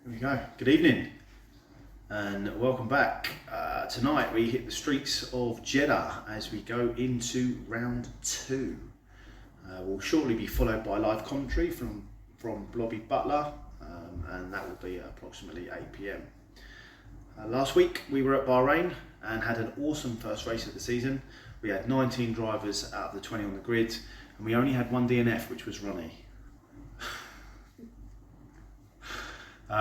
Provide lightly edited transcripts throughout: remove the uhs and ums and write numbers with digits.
Here we go. Good evening and welcome back. Tonight we hit the streets of Jeddah as we go into round two. We'll shortly be followed by live commentary from Blobby Butler, and that will be approximately 8 p.m. Last week we were at Bahrain and had an awesome first race of the season. We had 19 drivers out of the 20 on the grid, and we only had one DNF, which was Ronnie.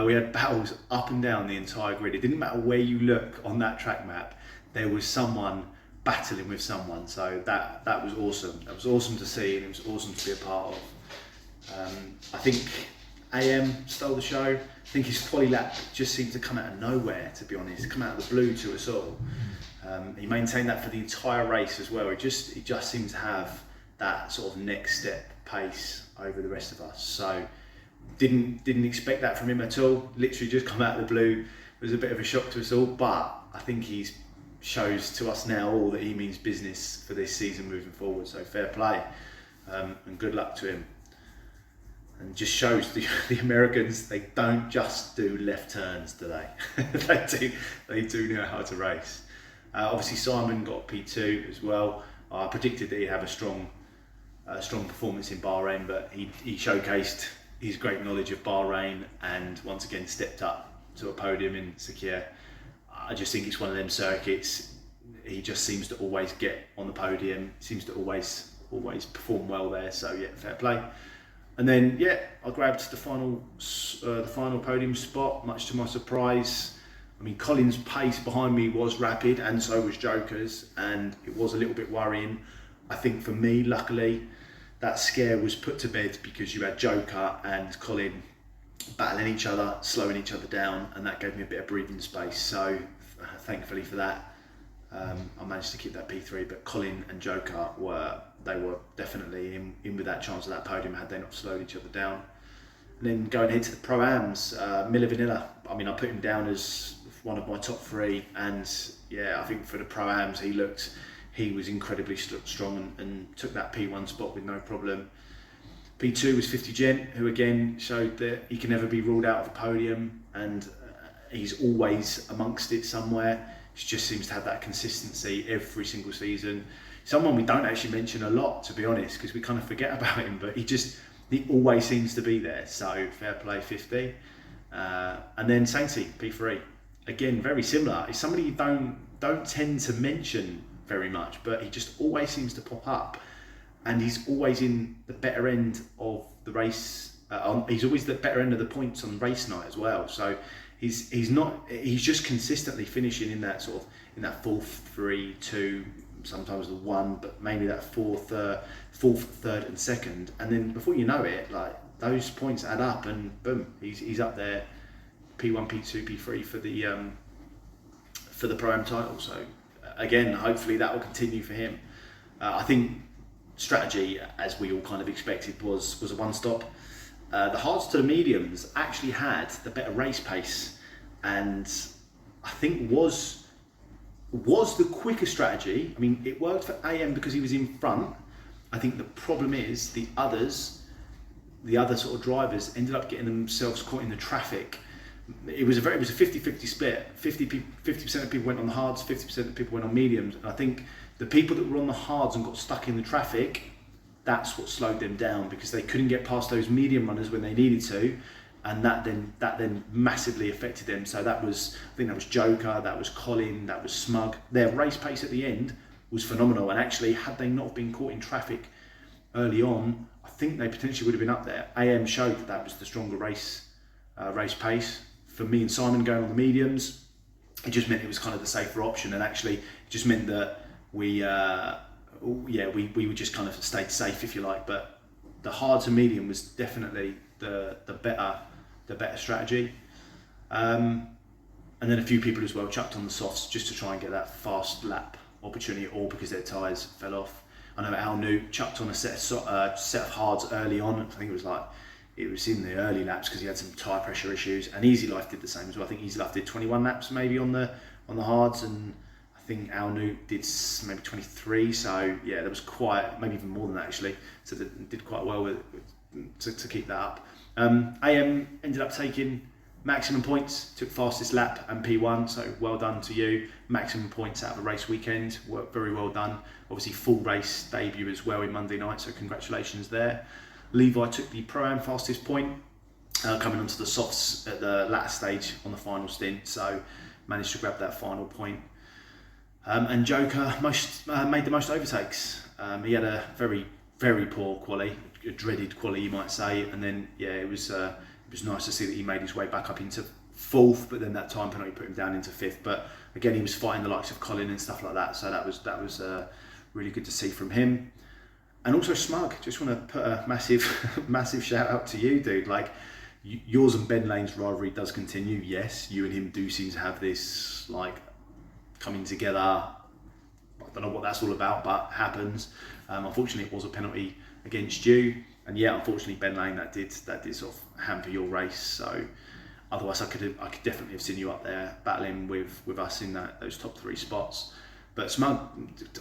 We had battles up and down the entire grid. It didn't matter where you look on that track map, there was someone battling with someone. So that was awesome. That was awesome to see, and it was awesome to be a part of. I think AM stole the show. I think his quali lap just seemed to come out of nowhere, to be honest, come out of the blue to us all. He maintained that for the entire race as well. He just seemed to have that sort of next step pace over the rest of us. So didn't expect that from him at all. Literally just come out of the blue. It was a bit of a shock to us all, but I think he shows to us now all that he means business for this season moving forward. So fair play, and good luck to him. And just shows the Americans, they don't just do left turns, do they? they do know how to race. Obviously Simon got P2 as well. I predicted that he'd have a strong performance in Bahrain, but he showcased his great knowledge of Bahrain and once again stepped up to a podium in Sakhir. I just think it's one of them circuits. He just seems to always get on the podium, seems to always perform well there. So yeah, fair play. And then yeah, I grabbed the final podium spot, much to my surprise. I mean, Colin's pace behind me was rapid, and so was Joker's, and it was a little bit worrying. I think for me, luckily, that scare was put to bed because you had Joker and Colin battling each other, slowing each other down, and that gave me a bit of breathing space. So thankfully for that, I managed to keep that P3, but Colin and Joker were definitely in with that chance of that podium had they not slowed each other down. And then going ahead to the Pro-Ams, Miller Vanilla, I mean, I put him down as one of my top three, and yeah, I think for the Pro-Ams he was incredibly strong and took that P1 spot with no problem. P2 was 50 Gent, who again showed that he can never be ruled out of a podium, and he's always amongst it somewhere. He just seems to have that consistency every single season. Someone we don't actually mention a lot, to be honest, because we kind of forget about him, but he always seems to be there. So fair play, 50. And then Sainty, P3. Again, very similar. He's somebody you don't tend to mention very much, but he just always seems to pop up, and he's always in the better end of the race. He's always the better end of the points on race night as well. So he's just consistently finishing in that sort of in that 4th, 3, 2, sometimes the 1, but mainly that 4th, 3rd, and 2nd. And then before you know it, like those points add up, and boom, he's up there, P1, P2, P3 for the Pro-Am title. So again, hopefully that will continue for him. I think strategy, as we all kind of expected, was a one-stop. The hards to the mediums actually had the better race pace, and I think was the quicker strategy. I mean, it worked for AM because he was in front. I think the problem is the other sort of drivers ended up getting themselves caught in the traffic. It was a 50-50 split. 50% of people went on the hards, 50% of people went on mediums. And I think the people that were on the hards and got stuck in the traffic, that's what slowed them down, because they couldn't get past those medium runners when they needed to, and that then massively affected them. So I think that was Joker, that was Colin, that was Smug. Their race pace at the end was phenomenal, and actually, had they not been caught in traffic early on, I think they potentially would have been up there. AM showed that was the stronger race pace. For me and Simon going on the mediums, it just meant it was kind of the safer option, and actually it just meant that we would just kind of stayed safe, if you like. But the hard to medium was definitely the better strategy. And then a few people as well chucked on the softs just to try and get that fast lap opportunity, all because their tyres fell off. I know Al Newt chucked on a set of hards early on. I think it was in the early laps because he had some tyre pressure issues, and Easy Life did the same as well. I think Easy Life did 21 laps maybe on the hards, and I think Al Newt did maybe 23. So yeah, there was maybe even more than that actually. So they did quite well to keep that up. AM ended up taking Maximum points, took fastest lap and P1, so well done to you. Maximum points out of a race weekend, worked very well done. Obviously full race debut as well in Monday night, so congratulations there. Levi took the Pro-Am fastest point, coming onto the softs at the latter stage on the final stint, so managed to grab that final point. And Joker made the most overtakes. He had a very, very poor quali, a dreaded quali you might say, and then yeah, it was nice to see that he made his way back up into fourth, but then that time penalty put him down into fifth. But again, he was fighting the likes of Colin and stuff like that, so that was really good to see from him. And also Smug, just want to put a massive shout out to you, dude. Like, yours and Ben Lane's rivalry does continue. Yes, you and him do seem to have this like coming together. I don't know what that's all about, but happens. Unfortunately, it was a penalty against you, and yeah, unfortunately, Ben Lane, that did sort of hamper your race. So otherwise, I could definitely have seen you up there battling with us in those top 3 spots. But Smug,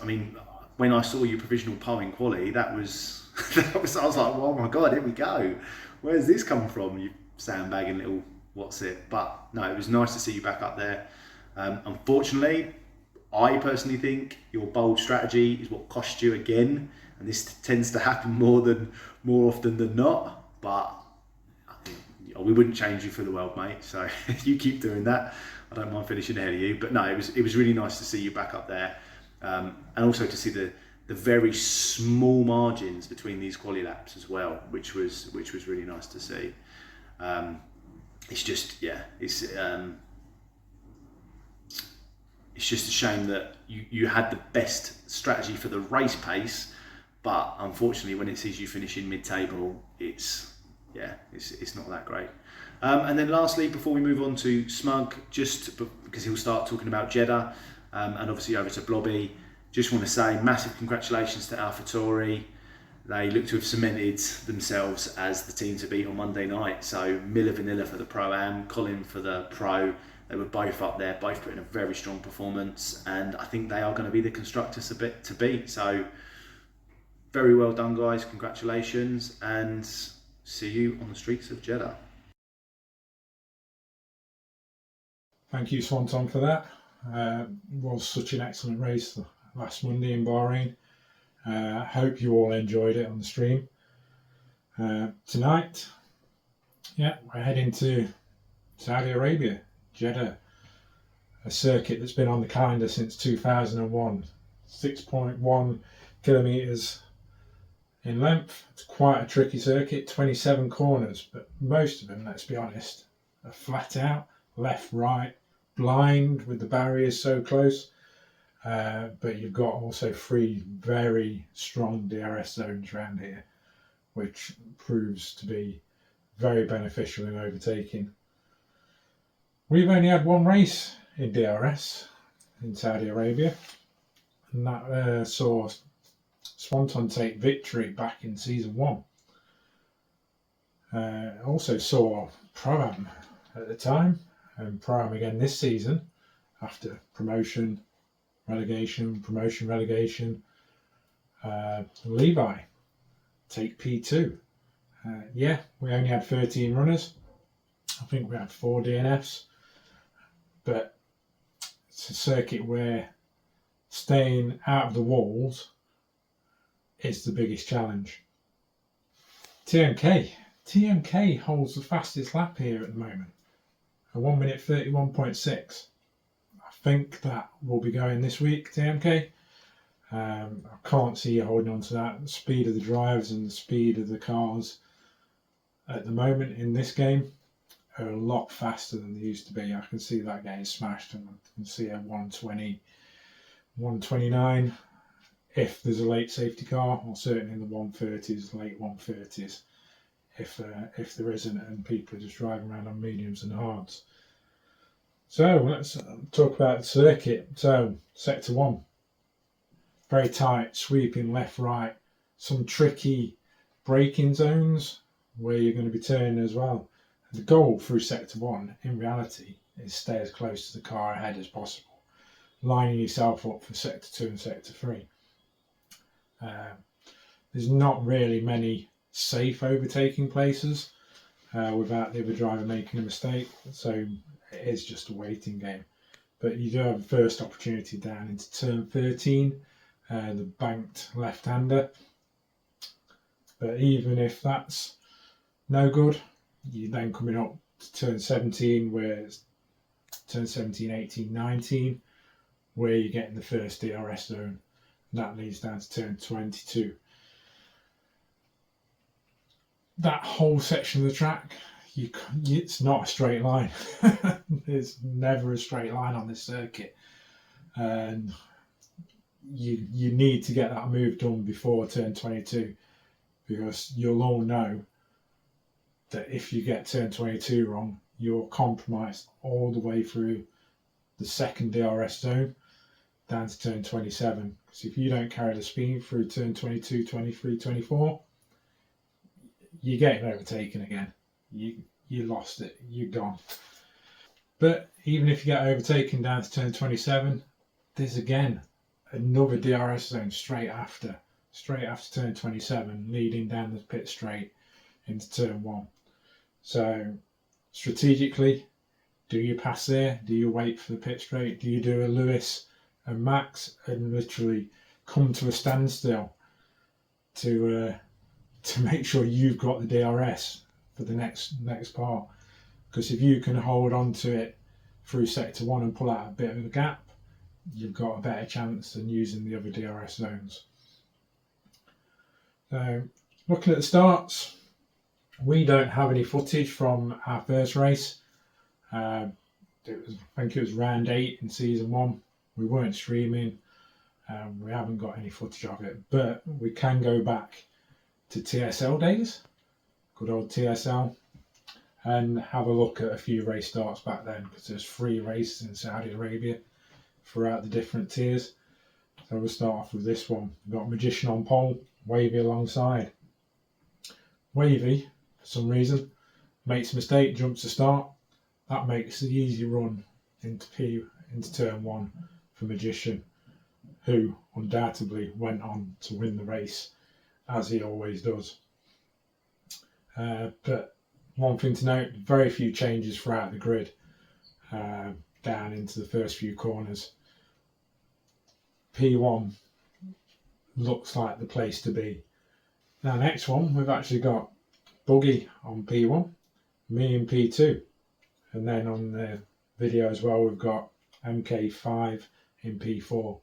I mean, when I saw you provisional pole in quali, that was I was like, oh my god, here we go. Where's this come from? You sandbagging little what's it? But no, it was nice to see you back up there. Unfortunately, I personally think your bold strategy is what cost you again, and this tends to happen more often than not. But I think we wouldn't change you for the world, mate. So you keep doing that. I don't mind finishing ahead of you. But no, it was really nice to see you back up there, and also to see the very small margins between these quali laps as well, which was really nice to see. It's just it's just a shame that you had the best strategy for the race pace, but unfortunately when it sees you finishing mid-table, it's not that great. And then lastly, before we move on to Smug, just because he'll start talking about Jeddah, and obviously over to Blobby, just want to say massive congratulations to AlphaTauri. They look to have cemented themselves as the team to beat on Monday night. So Miller Vanilla for the Pro-Am, Colin for the Pro. They were both up there, both putting a very strong performance, and I think they are going to be the constructors a bit to beat. So very well done, guys. Congratulations, and see you on the streets of Jeddah. Thank you, Swanton, for that. It was such an excellent race last Monday in Bahrain. Hope you all enjoyed it on the stream. Tonight, we're heading to Saudi Arabia, Jeddah, a circuit that's been on the calendar since 2001. 6.1 kilometres in length. It's quite a tricky circuit, 27 corners, but most of them, let's be honest, are flat out, left, right, blind with the barriers so close. But you've got also 3 very strong DRS zones around here, which proves to be very beneficial in overtaking. We've only had 1 race in DRS in Saudi Arabia, and that saw Swanton take victory back in season 1. Also saw Pro-Am at the time, and Pro-Am again this season after promotion, relegation. Levi take P2. We only had 13 runners. I think we had 4 DNFs, but it's a circuit where staying out of the walls is the biggest challenge. TMK holds the fastest lap here at the moment, a 1 minute 31.6. I think that will be going this week, TMK. I can't see you holding on to that. The speed of the drives and the speed of the cars at the moment in this game are a lot faster than they used to be. I can see that getting smashed, and I can see a 120, 129 if there's a late safety car, or certainly in the 130s, late 130s if there isn't and people are just driving around on mediums and hards. So let's talk about the circuit. So sector 1, very tight, sweeping left, right, some tricky braking zones where you're going to be turning as well. The goal through sector 1 in reality is stay as close to the car ahead as possible, lining yourself up for sector 2 and sector 3. There's not really many safe overtaking places. without the other driver making a mistake. So it is just a waiting game. But you do have a first opportunity down into turn 13, the banked left-hander. But even if that's no good, you're then coming up to turn 17, where it's turn 17, 18, 19, where you're getting the first DRS zone. And that leads down to turn 22. That whole section of the track, it's not a straight line. There's never a straight line on this circuit. And you need to get that move done before turn 22, because you'll all know that if you get turn 22 wrong, you're compromised all the way through the second DRS zone down to turn 27. Because if you don't carry the speed through turn 22, 23, 24, you're getting overtaken again. You lost it. You're gone. But even if you get overtaken down to turn 27, there's again another DRS zone straight after turn 27, leading down the pit straight into turn 1. So strategically, do you pass there? Do you wait for the pit straight? Do you do a Lewis and Max and literally come to a standstill to make sure you've got the DRS for the next part? Because if you can hold on to it through sector 1 and pull out a bit of a gap, you've got a better chance than using the other DRS zones. So looking at the starts, we don't have any footage from our first race. I think it was round 8 in season 1. We weren't streaming. We haven't got any footage of it, but we can go back to TSL days, good old TSL, and have a look at a few race starts back then, because there's 3 races in Saudi Arabia throughout the different tiers. So we'll start off with this one. We've got Magician on pole, Wavy alongside. Wavy, for some reason, makes a mistake, jumps to start. That makes the easy run into turn 1 for Magician, who undoubtedly went on to win the race, as he always does. But one thing to note, very few changes throughout the grid down into the first few corners. P1 looks like the place to be. Now next one, we've actually got Buggy on P1, me in P2, and then on the video as well we've got MK5 in P4.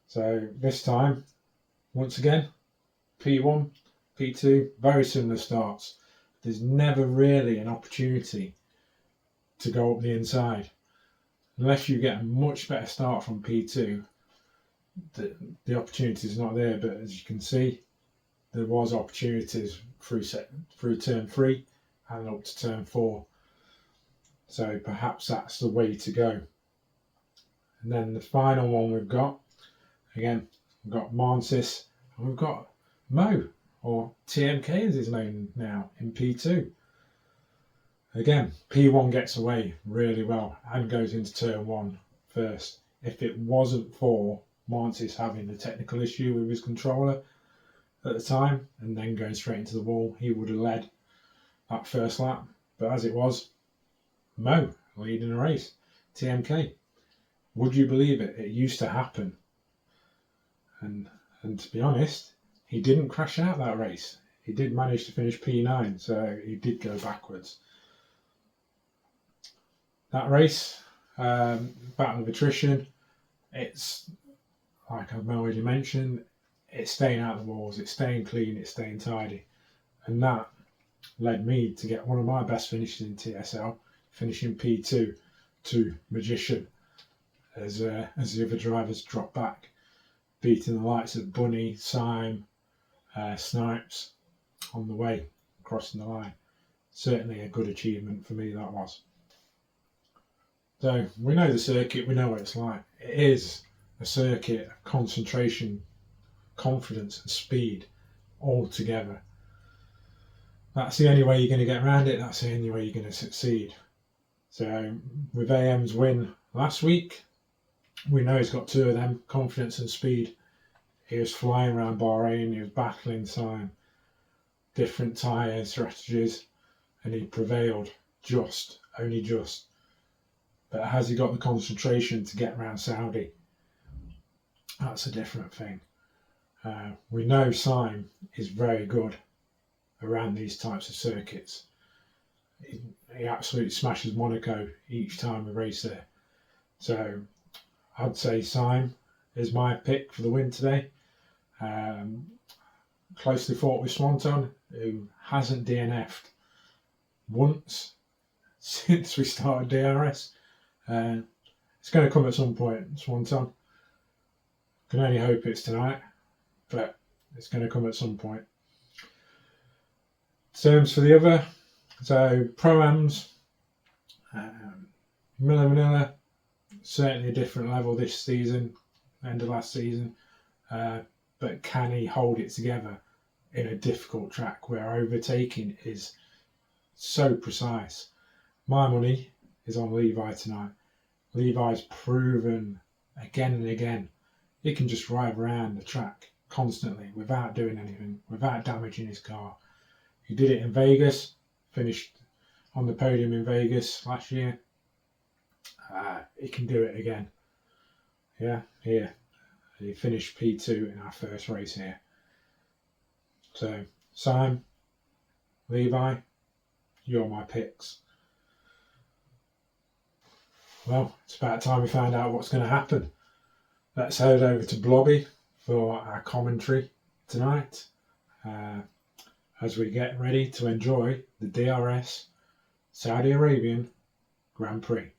So this time, once again, P1, P2, very similar starts. There's never really an opportunity to go up the inside. Unless you get a much better start from P2, the opportunity is not there. But as you can see, there was opportunities through turn 3 and up to turn 4. So perhaps that's the way to go. And then the final one we've got, again, we've got Mansis and we've got Mo, or TMK as he's known now, in P2. Again, P1 gets away really well and goes into turn 1 first. If it wasn't for Mansis having the technical issue with his controller at the time and then going straight into the wall, he would have led that first lap. But as it was, Mo leading the race, TMK. Would you believe it? It used to happen. And to be honest, he didn't crash out that race. He did manage to finish P9, so he did go backwards. That race, battle of attrition, it's, like I've already mentioned, it's staying out of the walls, it's staying clean, it's staying tidy. And that led me to get one of my best finishes in TSL, finishing P2 to Magician, as the other drivers drop back, beating the likes of Bunny, Syme, Snipes on the way, crossing the line. Certainly a good achievement for me, that was. So we know the circuit, we know what it's like. It is a circuit of concentration, confidence and speed all together. That's the only way you're going to get around it, that's the only way you're going to succeed. So with AM's win last week, we know he's got 2 of them, confidence and speed. He was flying around Bahrain, he was battling Syme, different tyre strategies, and he prevailed only just. But has he got the concentration to get around Saudi? That's a different thing. We know Syme is very good around these types of circuits. He absolutely smashes Monaco each time we race there. So I'd say Syme is my pick for the win today. Closely fought with Swanton, who hasn't DNF'd once since we started DRS. It's going to come at some point, Swanton. Can only hope it's tonight, but it's going to come at some point. Terms for the other, so Pro-Ams, Miller Manila, certainly a different level this season, end of last season, but can he hold it together in a difficult track where overtaking is so precise? My money is on Levi tonight. Levi's proven again and again he can just ride around the track constantly without doing anything, without damaging his car. He did it in Vegas, finished on the podium in Vegas last year. He can do it again. Yeah, here. He finished P2 in our first race here. So, Syme, Levi, you're my picks. Well, it's about time we find out what's going to happen. Let's head over to Blobby for our commentary tonight as we get ready to enjoy the DRS Saudi Arabian Grand Prix.